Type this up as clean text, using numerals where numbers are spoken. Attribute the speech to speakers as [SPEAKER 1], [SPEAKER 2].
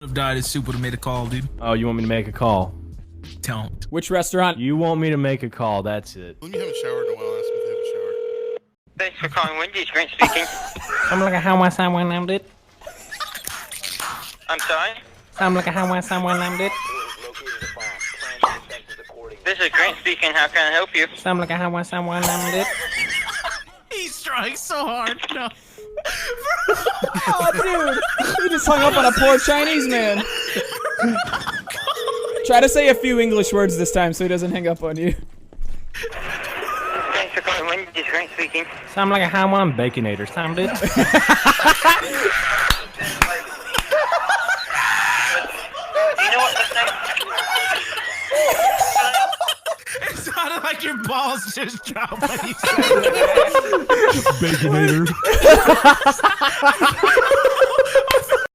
[SPEAKER 1] have died if Soup would have made a call, dude.
[SPEAKER 2] Oh, you want me to make a call?
[SPEAKER 1] Don't.
[SPEAKER 3] Which restaurant?
[SPEAKER 2] You want me to make a call, that's it.
[SPEAKER 4] Let me have a shower in a while. Ask me to have a shower.
[SPEAKER 5] Thanks for calling Wendy's. Grant speaking.
[SPEAKER 2] I'm like, how much someone named it?
[SPEAKER 5] I'm sorry?
[SPEAKER 2] I'm like, how much someone named it?
[SPEAKER 5] This is Grant speaking. How can I help you?
[SPEAKER 2] I'm like, how much someone named it?
[SPEAKER 1] He's trying so hard. No.
[SPEAKER 3] Oh, dude. He just hung up on a poor Chinese man. Try to say a few English words this time so he doesn't hang up on you.
[SPEAKER 5] Thanks for calling Wendy's. Grant speaking.
[SPEAKER 2] I'm like, how I'm Baconator, sound it?
[SPEAKER 5] Do you know what this name?
[SPEAKER 1] It sounded like your balls just dropped when you said that.
[SPEAKER 2] Baconator.